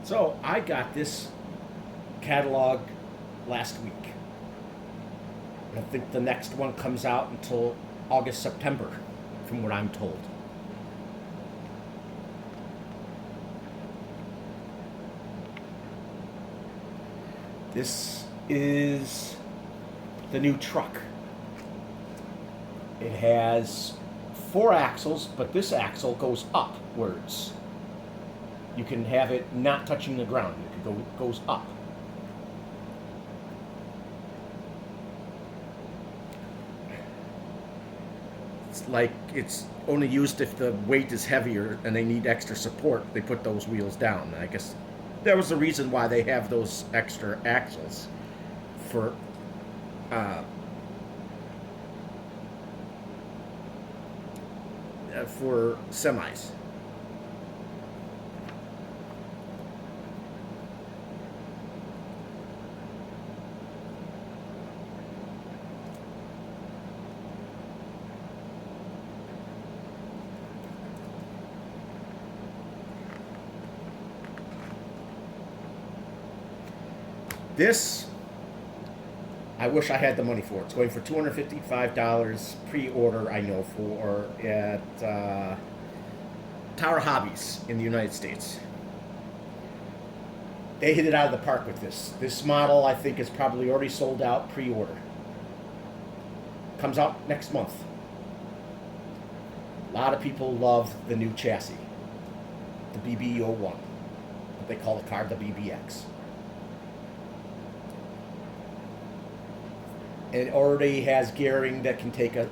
So I got this catalog last week. I don't think the next one comes out until August, September, from what I'm told. This is the new truck. It has 4 axles, but this axle goes upwards. You can have it not touching the ground. It goes up. It's like it's only used if the weight is heavier and they need extra support. They put those wheels down. I guess there was a reason why they have those extra axles for semis. This, I wish I had the money for it. It's going for $255 pre-order, I know, for at Tower Hobbies in the United States. They hit it out of the park with this. This model, I think, is probably already sold out pre-order. Comes out next month. A lot of people love the new chassis, the BB01. What they call the car the BBX. It already has gearing that can take a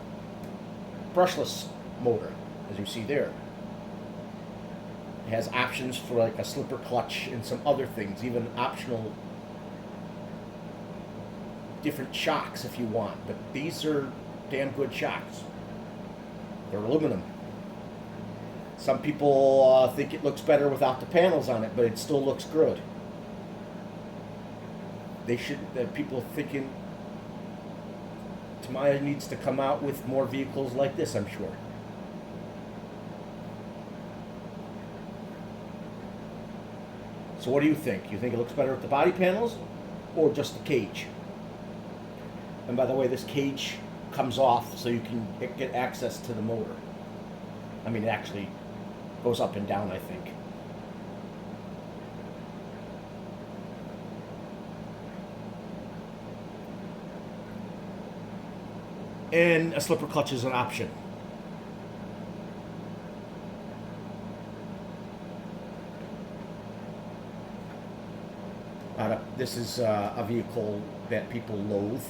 brushless motor, as you see there. It has options for like a slipper clutch and some other things, even optional different shocks if you want. But these are damn good shocks. They're aluminum. Some people think it looks better without the panels on it, but it still looks good. People thinking Tamaya needs to come out with more vehicles like this, I'm sure. So what do you think? You think it looks better with the body panels or just the cage? And by the way, this cage comes off so you can get access to the motor. I mean, it actually goes up and down, I think. And a slipper clutch is an option. This is a vehicle that people loathe,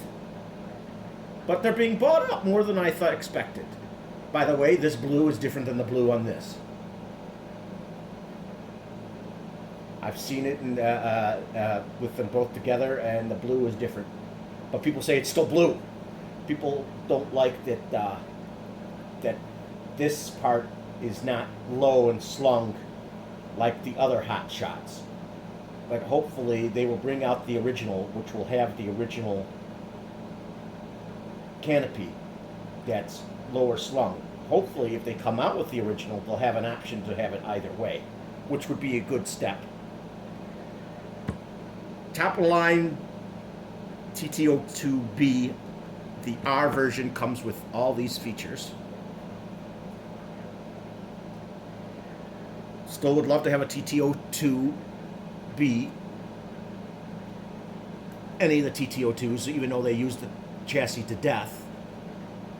but they're being bought up more than I expected. By the way, this blue is different than the blue on this. I've seen it with them both together, and the blue is different. But people say it's still blue. People don't like that this part is not low and slung like the other hot shots. But hopefully they will bring out the original, which will have the original canopy that's lower slung. Hopefully if they come out with the original, they'll have an option to have it either way, which would be a good step. Top of the line TT02B, the R version comes with all these features. Still would love to have a TT02B, any of the TT02s, even though they use the chassis to death.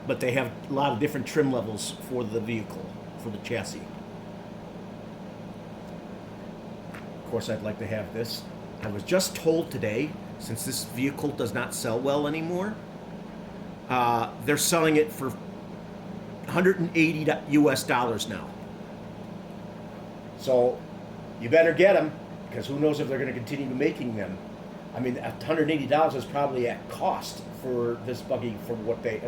But they have a lot of different trim levels for the vehicle, for the chassis. Of course, I'd like to have this. I was just told today, since this vehicle does not sell well anymore, they're selling it for $180 US now. So you better get them, because who knows if they're going to continue making them. I mean, $180 is probably at cost for this buggy for what they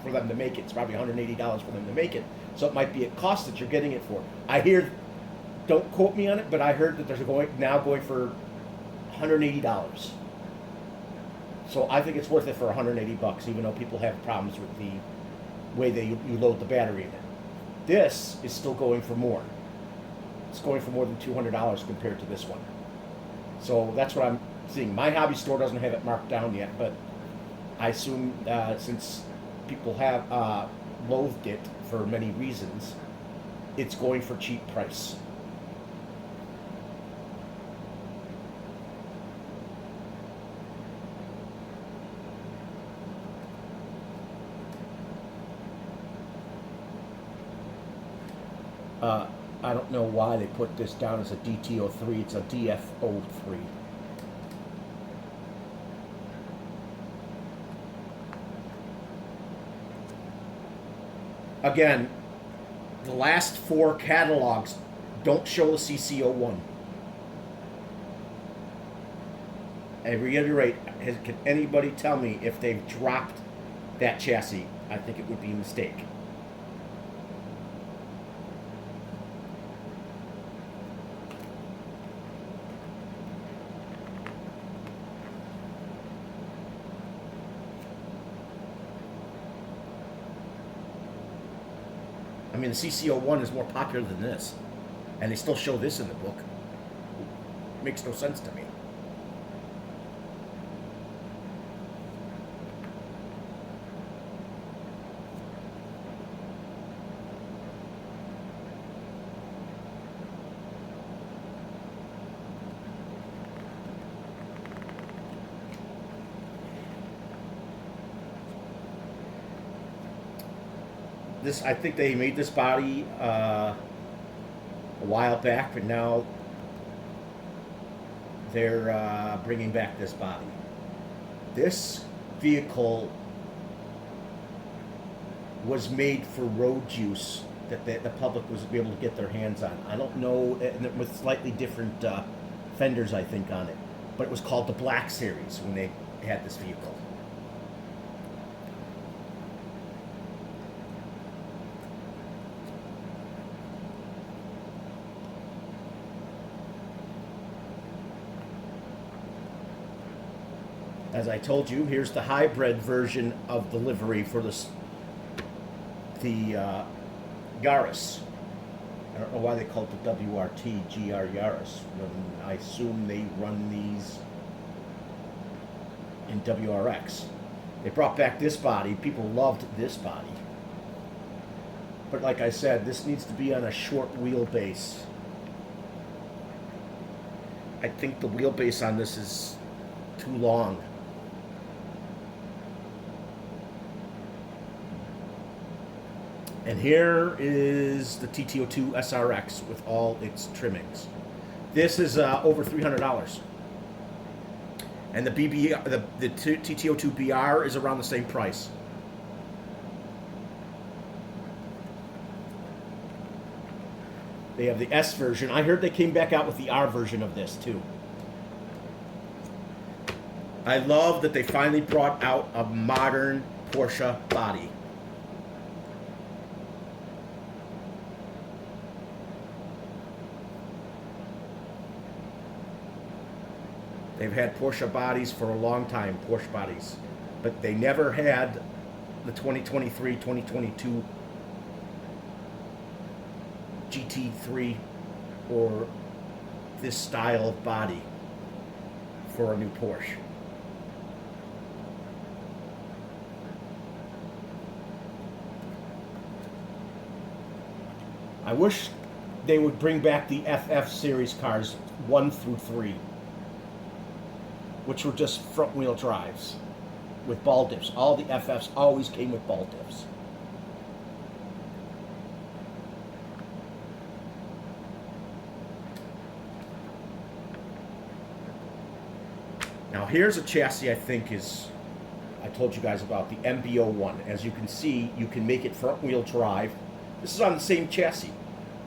for them to make it. It's probably $180 for them to make it. So it might be at cost that you're getting it for. I hear, don't quote me on it, but I heard that they're going for $180. So I think it's worth it for $180, even though people have problems with the way you load the battery in it. This is still going for more. it's going for more than $200 compared to this one. So that's what I'm seeing. My hobby store doesn't have it marked down yet, but I assume since people have loathed it for many reasons, it's going for cheap price. I don't know why they put this down as a DTO3. It's a DFO3. Again, the last 4 catalogs don't show the CC01. I reiterate, can anybody tell me if they've dropped that chassis? I think it would be a mistake. I mean, the CC01 is more popular than this, and they still show this in the book. It makes no sense to me. This, I think they made this body a while back, but now they're bringing back this body. This vehicle was made for road use that the public was able to get their hands on. I don't know, and with slightly different fenders, I think, on it, but it was called the Black Series when they had this vehicle. As I told you, here's the hybrid version of the livery for the Yaris. I don't know why they call it the WRT GR Yaris. I assume they run these in WRX. They brought back this body. People loved this body. But like I said, this needs to be on a short wheelbase. I think the wheelbase on this is too long. And here is the TTO2 SRX with all its trimmings. This is over $300. And the TTO2 BR is around the same price. They have the S version. I heard they came back out with the R version of this too. I love that they finally brought out a modern Porsche body. They've had Porsche bodies for a long time, Porsche bodies, but they never had the 2023, 2022 GT3 or this style of body for a new Porsche. I wish they would bring back the FF series cars 1 through 3. Which were just front wheel drives with ball diffs. All the FFs always came with ball diffs. Now here's a chassis I think is, I told you guys about, the MB-01. As you can see, you can make it front wheel drive. This is on the same chassis.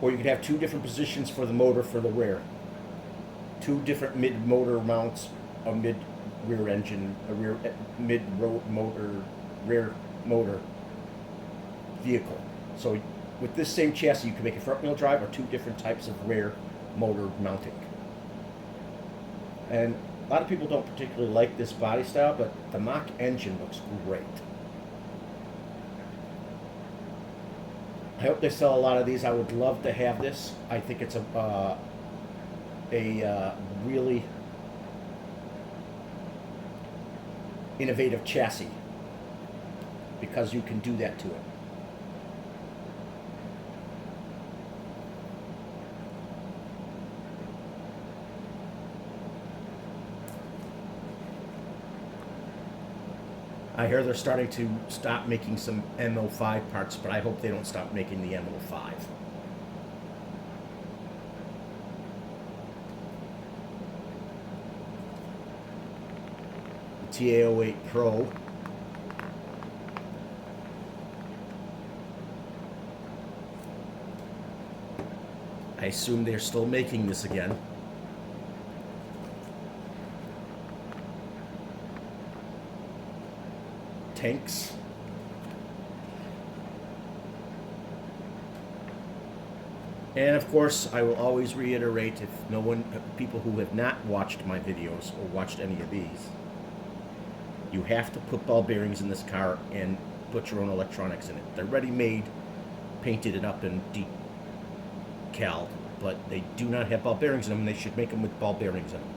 Or you could have 2 different positions for the motor for the rear. 2 different mid-motor mounts. A mid-rear engine, a mid-road motor, rear motor vehicle. So with this same chassis, you can make a front-wheel drive or 2 different types of rear motor mounting. And a lot of people don't particularly like this body style, but the Mach engine looks great. I hope they sell a lot of these. I would love to have this. I think it's a really innovative chassis because you can do that to it. I hear they're starting to stop making some M05 parts, but I hope they don't stop making the M05. The TA08 Pro. I assume they're still making this again. Tanks. And of course, I will always reiterate, if people who have not watched my videos or watched any of these, you have to put ball bearings in this car and put your own electronics in it. They're ready-made, painted and up and decal, but they do not have ball bearings in them, and they should make them with ball bearings in them.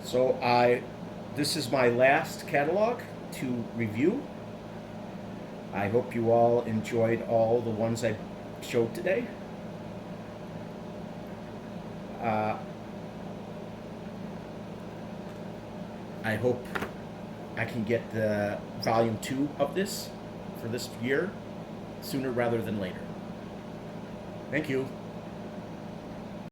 So this is my last catalog to review. I hope you all enjoyed all the ones I showed today. I hope I can get the volume 2 of this for this year sooner rather than later. Thank you.